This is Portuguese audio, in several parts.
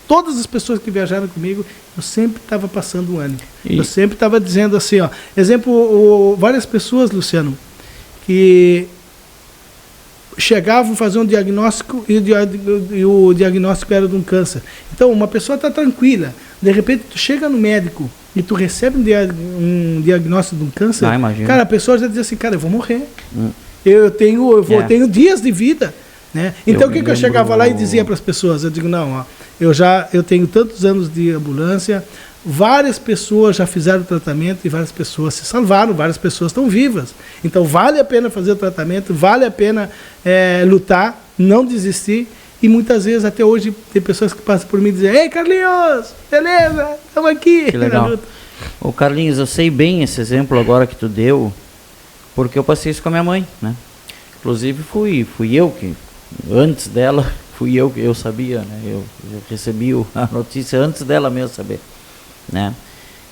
todas as pessoas que viajaram comigo, eu sempre estava passando um ânimo. Eu sempre estava dizendo assim, ó, exemplo, várias pessoas, Luciano, que chegavam a fazer um diagnóstico e o diagnóstico era de um câncer. Então, uma pessoa está tranquila, de repente tu chega no médico e tu recebe um diagnóstico de um câncer, cara, a pessoa já diz assim, cara, eu vou morrer. Eu tenho dias de vida. Né? Então, o que eu chegava lá e dizia para as pessoas? Eu digo, não, ó, eu tenho tantos anos de ambulância, várias pessoas já fizeram o tratamento e várias pessoas se salvaram, várias pessoas estão vivas. Então, vale a pena fazer o tratamento, vale a pena lutar, não desistir. E muitas vezes, até hoje, tem pessoas que passam por mim e dizem, ei, Carlinhos, beleza, estamos aqui. Que legal. Ô, Carlinhos, eu sei bem esse exemplo agora que tu deu, porque eu passei isso com a minha mãe, né? Inclusive, fui eu que, antes dela, eu sabia, né? Eu recebi a notícia antes dela mesmo saber, né?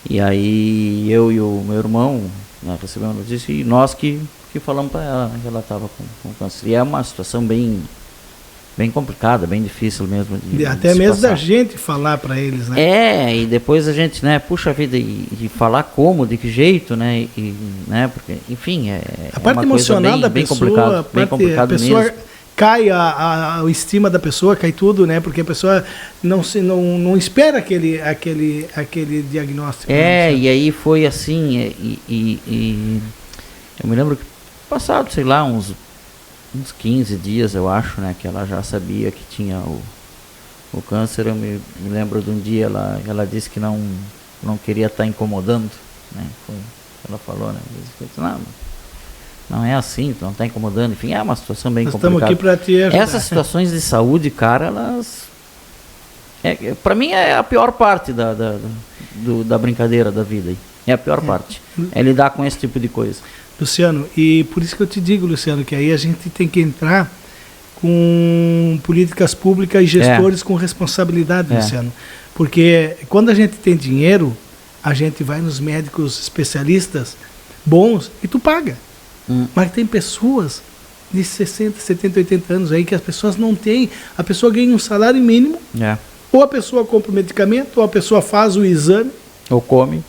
E aí, eu e o meu irmão, né, recebemos a notícia e nós que falamos para ela, né, que ela estava com câncer. E é uma situação bem complicada, bem difícil mesmo. Até mesmo da gente falar para eles, né? E depois a gente, né, puxa a vida e falar como, de que jeito, né? Né, porque, enfim, a parte emocional da pessoa, a pessoa mesmo. Cai a estima da pessoa, cai tudo, né? Porque a pessoa não espera aquele diagnóstico. E aí foi assim, eu me lembro que passado, sei lá, uns 15 dias, eu acho, né, que ela já sabia que tinha o câncer. Eu me lembro de um dia ela disse que não queria estar incomodando, né, ela falou, né, não é assim, tu não está incomodando, enfim, é uma situação bem complicada. Estamos aqui para te ajudar. Essas situações de saúde, cara, elas, para mim é a pior parte da brincadeira da vida, é a pior parte, é lidar com esse tipo de coisa. Luciano, e por isso que eu te digo, Luciano, que aí a gente tem que entrar com políticas públicas e gestores com responsabilidade, Luciano. Porque quando a gente tem dinheiro, a gente vai nos médicos especialistas bons e tu paga. Mas tem pessoas de 60, 70, 80 anos aí que as pessoas não têm. A pessoa ganha um salário mínimo, ou a pessoa compra o medicamento, ou a pessoa faz o exame, ou come.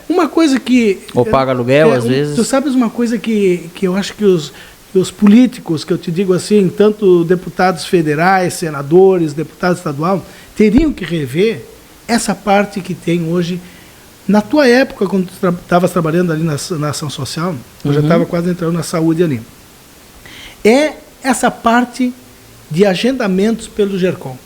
Uma coisa que... Ou paga aluguel, às vezes. Tu sabes uma coisa que eu acho que os políticos, que eu te digo assim, tanto deputados federais, senadores, deputados estaduais, teriam que rever essa parte que tem hoje. Na tua época, quando tu estavas trabalhando ali na ação social, eu já estava quase entrando na saúde ali. É essa parte de agendamentos pelo GERCOM.